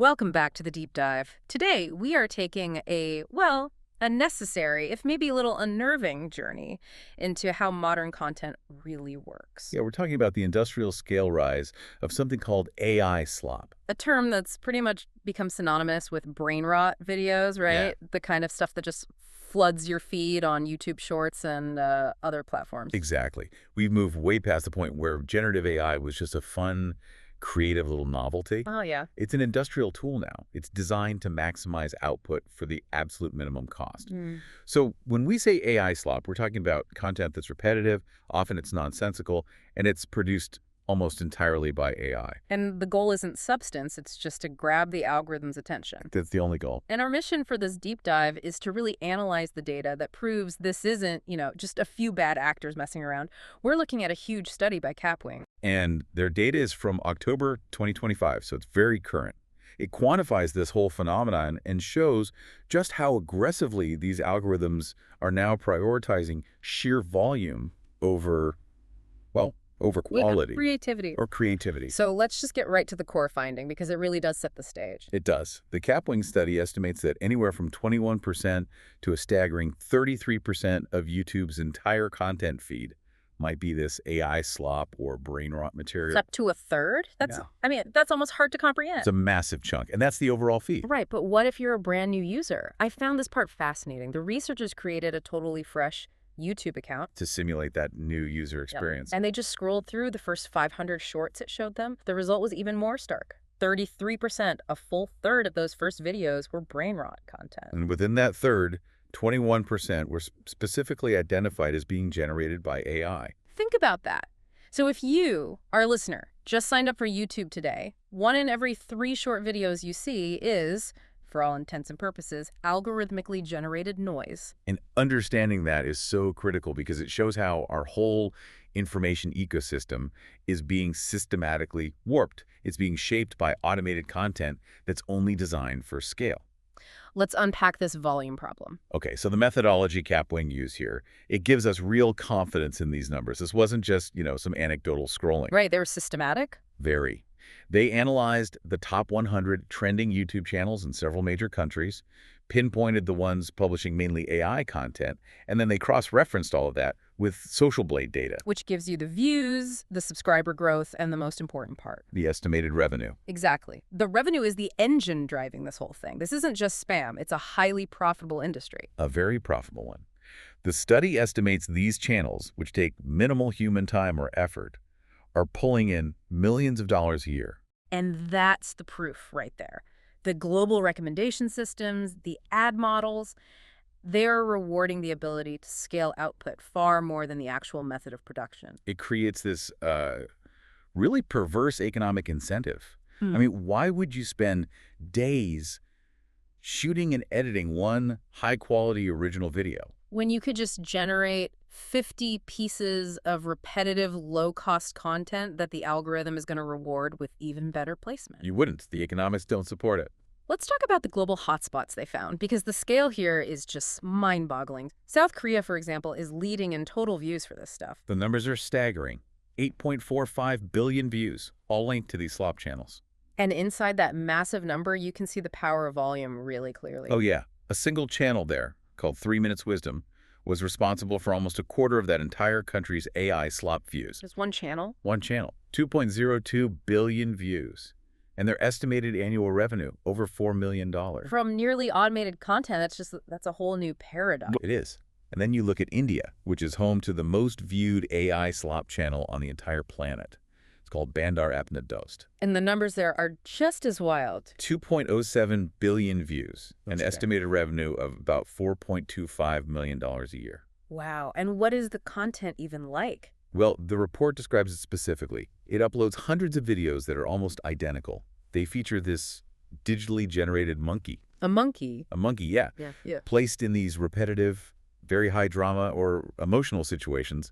Welcome back to the deep dive. Today, we are taking a necessary, if maybe a little unnerving journey into how modern content really works. Yeah, we're talking about the industrial scale rise of something called AI slop. A term that's pretty much become synonymous with brain rot videos, Yeah. right? The kind of stuff that just floods your feed on YouTube Shorts and other platforms. Exactly. We've moved way past the point where generative AI was just a fun, creative little novelty. Oh, yeah. It's an industrial tool now. It's designed to maximize output for the absolute minimum cost. Mm. So when we say AI slop, we're talking about content that's repetitive, often it's nonsensical, and it's produced almost entirely by AI. And the goal isn't substance, it's just to grab the algorithm's attention. That's the only goal. And our mission for this deep dive is to really analyze the data that proves this isn't, just a few bad actors messing around. We're looking at a huge study by Kapwing. And their data is from October 2025, so it's very current. It quantifies this whole phenomenon and shows just how aggressively these algorithms are now prioritizing sheer volume over, well, over quality Creativity. or creativity. So let's just get right to the core finding because it really does set the stage. It does. The Kapwing study estimates that anywhere from 21% to a staggering 33% of YouTube's entire content feed might be this AI slop or brain rot It's material. up to a third? Yeah. That's almost hard to comprehend. It's a massive chunk, and that's the overall feed. Right, but what if you're a brand new user? I found this part fascinating. The researchers created a totally fresh YouTube account. To simulate that new user experience. And they just scrolled through the first 500 shorts it showed them. The result was even more stark. 33%, a full third of those first videos were brain rot content. And within that third, 21% were specifically identified as being generated by AI. Think about that. So if you, our listener, just signed up for YouTube today, 1 in every 3 short videos you see is, for all intents and purposes, algorithmically generated noise. And understanding that is so critical because it shows how our whole information ecosystem is being systematically warped. It's being shaped by automated content that's only designed for scale. Let's unpack this volume problem. Okay, so the methodology Kapwing used here, it gives us real confidence in these numbers. This wasn't just, some anecdotal scrolling. Right, they were systematic. Very. They analyzed the top 100 trending YouTube channels in several major countries, pinpointed the ones publishing mainly AI content, and then they cross-referenced all of that with Social Blade data, Which gives you the views, the subscriber growth, and the most important part. the estimated revenue. Exactly. The revenue is the engine driving this whole thing. This isn't just spam. It's a highly profitable industry. A very profitable one. The study estimates these channels, which take minimal human time or effort, are pulling in millions of dollars a year. And that's the proof right there. The global recommendation systems, the ad models, they're rewarding the ability to scale output far more than the actual method of production. It creates this really perverse economic incentive. Hmm. I mean, why would you spend days shooting and editing one high-quality original video? When you could just generate 50 pieces of repetitive, low-cost content that the algorithm is going to reward with even better placement. You wouldn't. The economics don't support it. Let's talk about the global hotspots they found, because the scale here is just mind-boggling. South Korea, for example, is leading in total views for this stuff. The numbers are staggering. 8.45 billion views, all linked to these slop channels. And inside that massive number, you can see the power of volume really clearly. Oh yeah, a single channel there, called 3 Minutes Wisdom, was responsible for almost a quarter of that entire country's AI slop views. Just one channel? One channel, 2.02 billion views. And their estimated annual revenue, over $4 million. From nearly automated content, that's a whole new paradigm. It is. And then you look at India, which is home to the most viewed AI slop channel on the entire planet. It's called Bandar, Apna, Dost. And the numbers there are just as wild. 2.07 billion views, That's an estimated revenue of about $4.25 million a year. Wow. And what is the content even like? Well, the report describes it specifically. It uploads hundreds of videos that are almost identical. They feature this digitally generated monkey. A monkey? A monkey, yeah. Yeah. Placed in these repetitive, very high drama or emotional situations.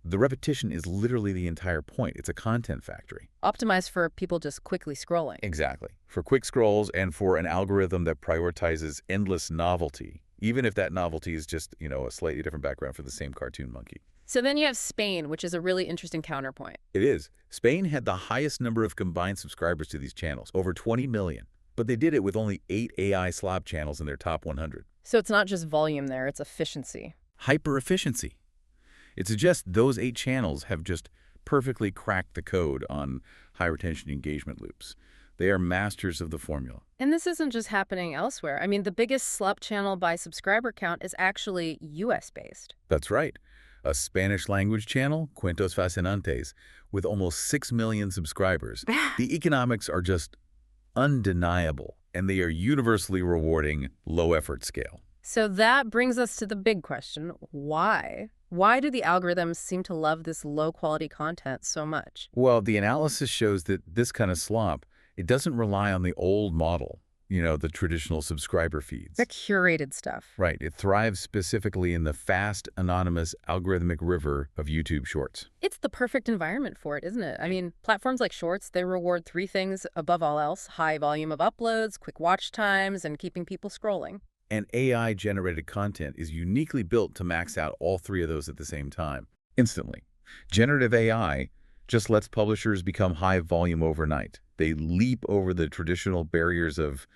The repetition is literally the entire point. It's a content factory. Optimized for people just quickly scrolling. Exactly. For quick scrolls and for an algorithm that prioritizes endless novelty, even if that novelty is just, a slightly different background for the same cartoon monkey. So then you have Spain, which is a really interesting counterpoint. It is. Spain had the highest number of combined subscribers to these channels, over 20 million. But they did it with only 8 AI slop channels in their top 100. So it's not just volume there, it's efficiency. Hyper-efficiency. It suggests those 8 channels have just perfectly cracked the code on high-retention engagement loops. They are masters of the formula. And this isn't just happening elsewhere. I mean, the biggest Slop channel by subscriber count is actually US-based. That's right. A Spanish-language channel, Cuentos Fascinantes, with almost 6 million subscribers. The economics are just undeniable, and they are universally rewarding low-effort scale. So that brings us to the big question, why? Why do the algorithms seem to love this low-quality content so much? Well, the analysis shows that this kind of slop, it doesn't rely on the old model, the traditional subscriber feeds. The curated stuff. Right. It thrives specifically in the fast, anonymous, algorithmic river of YouTube Shorts. It's the perfect environment for it, isn't it? I mean, platforms like Shorts, they reward 3 things above all else: high volume of uploads, quick watch times, and keeping people scrolling. And AI-generated content is uniquely built to max out all 3 of those at the same time, instantly. Generative AI just lets publishers become high volume overnight. They leap over the traditional barriers of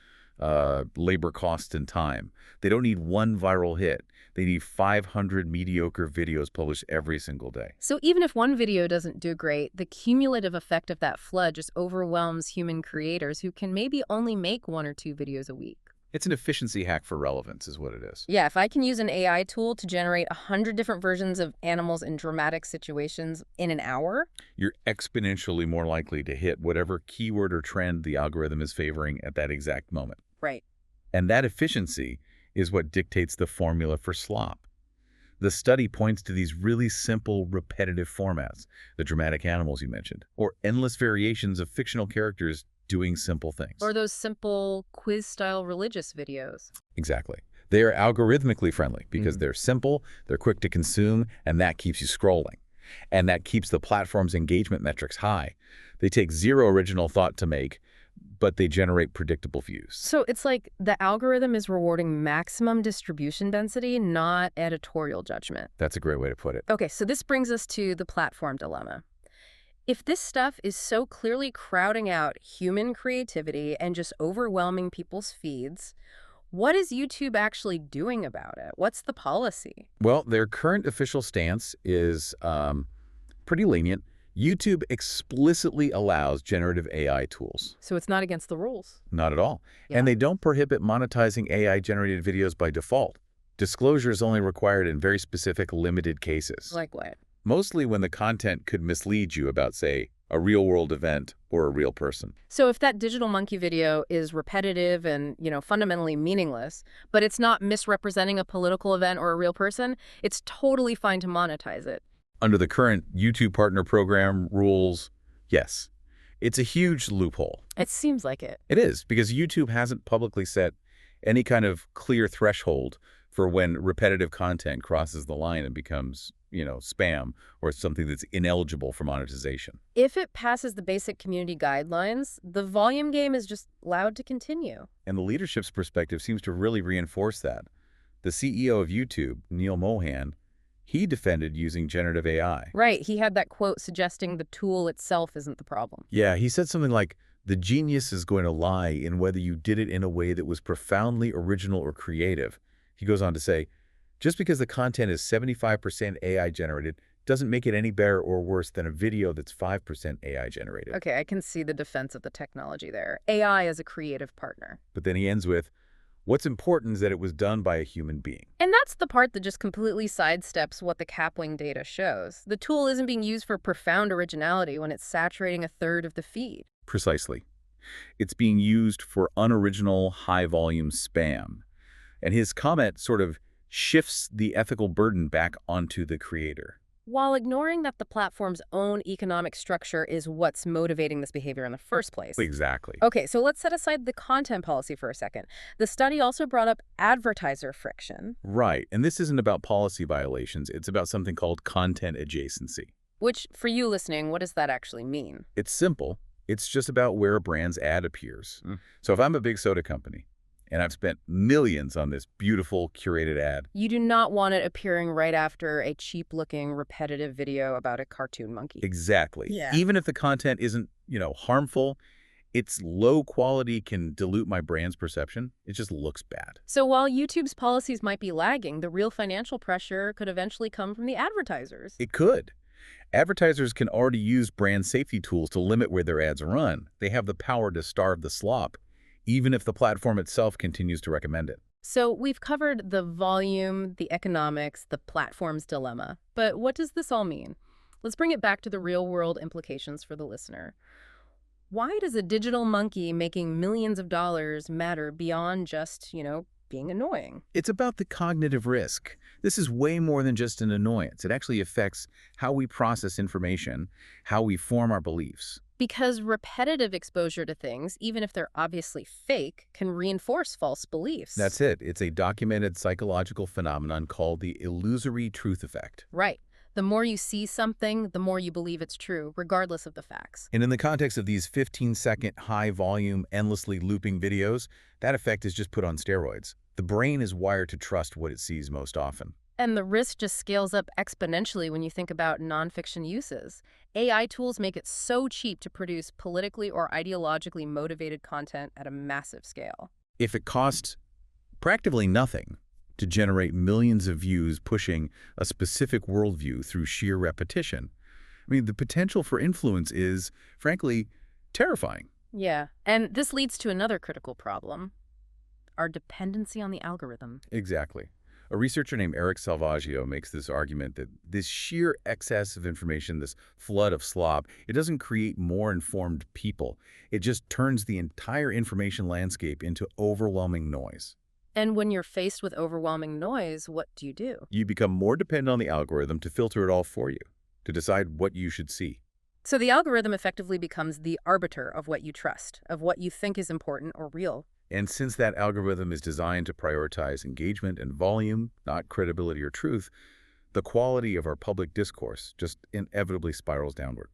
labor cost and time. They don't need one viral hit. They need 500 mediocre videos published every single day. So even if one video doesn't do great, the cumulative effect of that flood just overwhelms human creators who can maybe only make 1 or 2 videos a week. It's an efficiency hack for relevance is what it is. Yeah, if I can use an AI tool to generate 100 different versions of animals in dramatic situations in an hour, you're exponentially more likely to hit whatever keyword or trend the algorithm is favoring at that exact moment. right. And that efficiency is what dictates the formula for slop. The study points to these really simple, repetitive formats, the dramatic animals you mentioned, or endless variations of fictional characters doing simple things. Or those simple quiz-style religious videos. Exactly. They are algorithmically friendly because they're simple, they're quick to consume, and that keeps you scrolling. And that keeps the platform's engagement metrics high. They take 0 original thought to make, but they generate predictable views. So it's like the algorithm is rewarding maximum distribution density, not editorial judgment. That's a great way to put it. Okay, so this brings us to the platform dilemma. If this stuff is so clearly crowding out human creativity and just overwhelming people's feeds, what is YouTube actually doing about it? What's the policy? Well, their current official stance is pretty lenient. YouTube explicitly allows generative AI tools. So it's not against the rules. Not at all. Yeah. And they don't prohibit monetizing AI-generated videos by default. Disclosure is only required in very specific, limited cases. Like what? Mostly when the content could mislead you about, say, a real-world event or a real person. So if that digital monkey video is repetitive and, fundamentally meaningless, but it's not misrepresenting a political event or a real person, it's totally fine to monetize it. Under the current YouTube Partner Program rules, yes. It's a huge loophole. It seems like it. It is, because YouTube hasn't publicly set any kind of clear threshold for when repetitive content crosses the line and becomes, spam or something that's ineligible for monetization. If it passes the basic community guidelines, the volume game is just allowed to continue. And the leadership's perspective seems to really reinforce that. The CEO of YouTube, Neil Mohan, he defended using generative AI. Right. He had that quote suggesting the tool itself isn't the problem. Yeah, he said something like, the genius is going to lie in whether you did it in a way that was profoundly original or creative. He goes on to say, just because the content is 75% AI generated doesn't make it any better or worse than a video that's 5% AI generated. Okay, I can see the defense of the technology there. AI as a creative partner. But then he ends with, what's important is that it was done by a human being. And that's the part that just completely sidesteps what the Kapwing data shows. The tool isn't being used for profound originality when it's saturating a third of the feed. Precisely. It's being used for unoriginal, high-volume spam. And his comment sort of shifts the ethical burden back onto the creator. While ignoring that the platform's own economic structure is what's motivating this behavior in the first place. Exactly. Okay, so let's set aside the content policy for a second. The study also brought up advertiser friction. Right, and this isn't about policy violations. It's about something called content adjacency. Which, for you listening, what does that actually mean? It's simple. It's just about where a brand's ad appears. So if I'm a big soda company, And I've spent millions on this beautiful, curated ad. You do not want it appearing right after a cheap-looking, repetitive video about a cartoon monkey. Exactly. Yeah. Even if the content isn't, harmful, its low quality can dilute my brand's perception. It just looks bad. So while YouTube's policies might be lagging, the real financial pressure could eventually come from the advertisers. It could. Advertisers can already use brand safety tools to limit where their ads run. They have the power to starve the slop, even if the platform itself continues to recommend it. So we've covered the volume, the economics, the platform's dilemma. But what does this all mean? Let's bring it back to the real-world implications for the listener. Why does a digital monkey making millions of dollars matter beyond just, being annoying? It's about the cognitive risk. This is way more than just an annoyance. It actually affects how we process information, how we form our beliefs. Because repetitive exposure to things, even if they're obviously fake, can reinforce false beliefs. That's it. It's a documented psychological phenomenon called the illusory truth effect. Right. The more you see something, the more you believe it's true, regardless of the facts. And in the context of these 15-second, high-volume, endlessly looping videos, that effect is just put on steroids. The brain is wired to trust what it sees most often. And the risk just scales up exponentially when you think about nonfiction uses. AI tools make it so cheap to produce politically or ideologically motivated content at a massive scale. If it costs practically nothing to generate millions of views pushing a specific worldview through sheer repetition, the potential for influence is, frankly, terrifying. Yeah, and this leads to another critical problem: our dependency on the algorithm. Exactly. A researcher named Eric Salvaggio makes this argument that this sheer excess of information, this flood of slop, it doesn't create more informed people. It just turns the entire information landscape into overwhelming noise. And when you're faced with overwhelming noise, what do? You become more dependent on the algorithm to filter it all for you, to decide what you should see. So the algorithm effectively becomes the arbiter of what you trust, of what you think is important or real. And since that algorithm is designed to prioritize engagement and volume, not credibility or truth, the quality of our public discourse just inevitably spirals downward.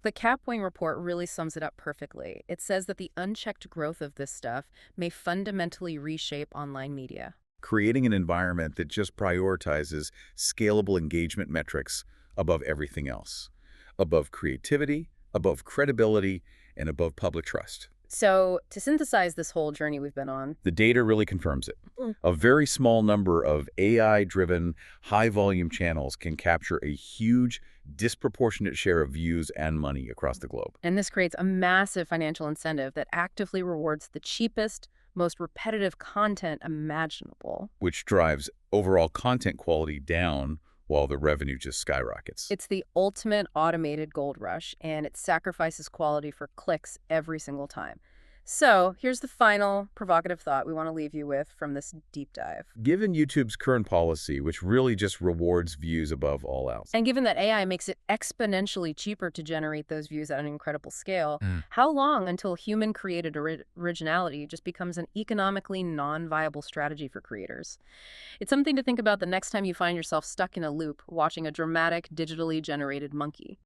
The Kapwing report really sums it up perfectly. It says that the unchecked growth of this stuff may fundamentally reshape online media. Creating an environment that just prioritizes scalable engagement metrics above everything else, above creativity, above credibility, and above public trust. So, to synthesize this whole journey we've been on, The data really confirms it. A very small number of AI-driven, high-volume channels can capture a huge, disproportionate share of views and money across the globe. and this creates a massive financial incentive that actively rewards the cheapest, most repetitive content imaginable. Which drives overall content quality down while the revenue just skyrockets. It's the ultimate automated gold rush, and it sacrifices quality for clicks every single time. So, here's the final provocative thought we want to leave you with from this deep dive. Given YouTube's current policy, which really just rewards views above all else, And given that AI makes it exponentially cheaper to generate those views at an incredible scale, how long until human-created originality just becomes an economically non-viable strategy for creators? It's something to think about the next time you find yourself stuck in a loop watching a dramatic, digitally generated monkey.